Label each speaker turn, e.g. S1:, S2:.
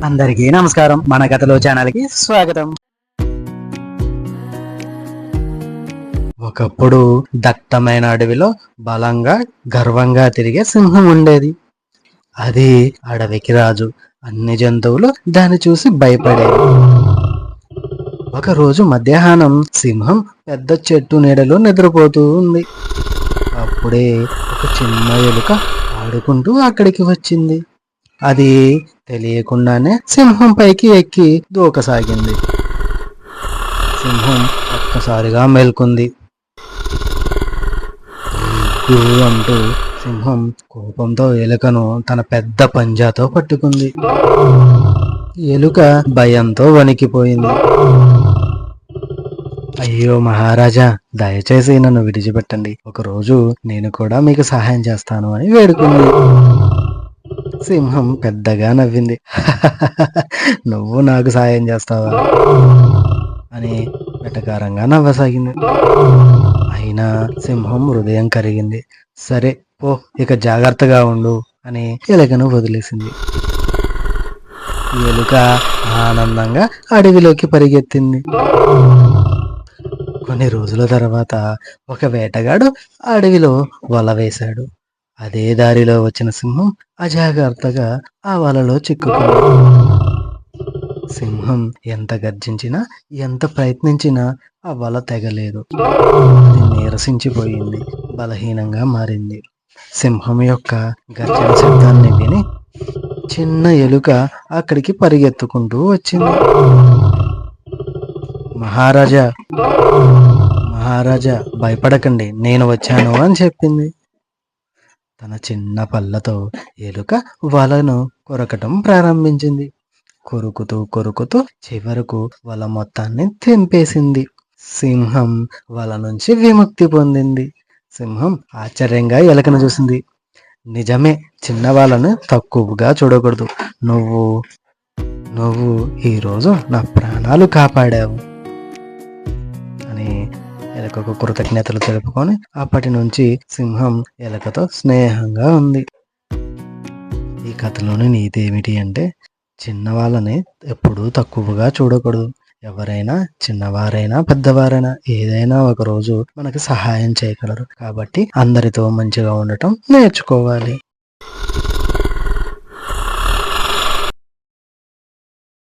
S1: అందరికీ నమస్కారం. మన కథలో ఛానల్కి స్వాగతం. ఒకప్పుడు దట్టమైన అడవిలో బలంగా గర్వంగా తిరిగే సింహం ఉండేది. అది అడవికి రాజు. అన్ని జంతువులు దాన్ని చూసి భయపడేవి. ఒకరోజు మధ్యాహ్నం సింహం పెద్ద చెట్టు నీడలో నిద్రపోతూ ఉంది. అప్పుడే ఒక చిన్న ఎలుక ఆడుకుంటూ అక్కడికి వచ్చింది. అది తెలియకుండానే సింహం పైకి ఎక్కి దూకసాగింది. సింహం ఒక్కసారిగా మేల్కొంది. అంటూ సింహం కోపంతో ఎలుకను తన పెద్ద పంజాతో పట్టుకుంది. ఎలుక భయంతో వణికిపోయింది. అయ్యో మహారాజా, దయచేసి నన్ను విడిచిపెట్టండి. ఒకరోజు నేను కూడా మీకు సహాయం చేస్తాను అని వేడుకుంది. సింహం పెద్దగా నవ్వింది. నువ్వు నాకు సాయం చేస్తావా అని వెటకారంగా నవ్వసాగింది. అయినా సింహం హృదయం కరిగింది. సరే పో, ఇక జాగ్రత్తగా ఉండు అని ఎలుకను వదిలేసింది. ఎలుక ఆనందంగా అడవిలోకి పరిగెత్తింది. కొన్ని రోజుల తర్వాత ఒక వేటగాడు అడవిలో వల వేశాడు. అదే దారిలో వచ్చిన సింహం అజాగ్రత్తగా ఆ వలలో చిక్కుకుంది. సింహం ఎంత గర్జించినా ఎంత ప్రయత్నించినా ఆ వల తెగలేదు. అది నీరసించిపోయింది, బలహీనంగా మారింది. సింహం యొక్క గర్జన శబ్దాన్ని విని చిన్న ఎలుక అక్కడికి పరిగెత్తుకుంటూ వచ్చింది. మహారాజా, మహారాజా, భయపడకండి, నేను వచ్చాను అని చెప్పింది. తన చిన్న పళ్ళతో ఎలుక వలను కొరకటం ప్రారంభించింది. కొరుకుతూ కొరుకుతూ చివరకు వల మొత్తాన్ని తెంపేసింది. సింహం వల నుంచి విముక్తి పొందింది. సింహం ఆశ్చర్యంగా ఎలుకను చూసింది. నిజమే, చిన్న వాళ్ళను తక్కువగా చూడకూడదు. నువ్వు నువ్వు ఈరోజు నా ప్రాణాలు కాపాడావు అని ఎలుకకు కృతజ్ఞతలు తెలుపుకొని అప్పటి నుంచి సింహం ఎలుకతో స్నేహంగా ఉంది. ఈ కథలోని నీతి ఏమిటి అంటే, చిన్నవాళ్ళని ఎప్పుడూ తక్కువగా చూడకూడదు. ఎవరైనా, చిన్నవారైనా పెద్దవారైనా, ఏదైనా ఒక రోజు మనకి సహాయం చేయగలరు. కాబట్టి అందరితో మంచిగా ఉండటం నేర్చుకోవాలి.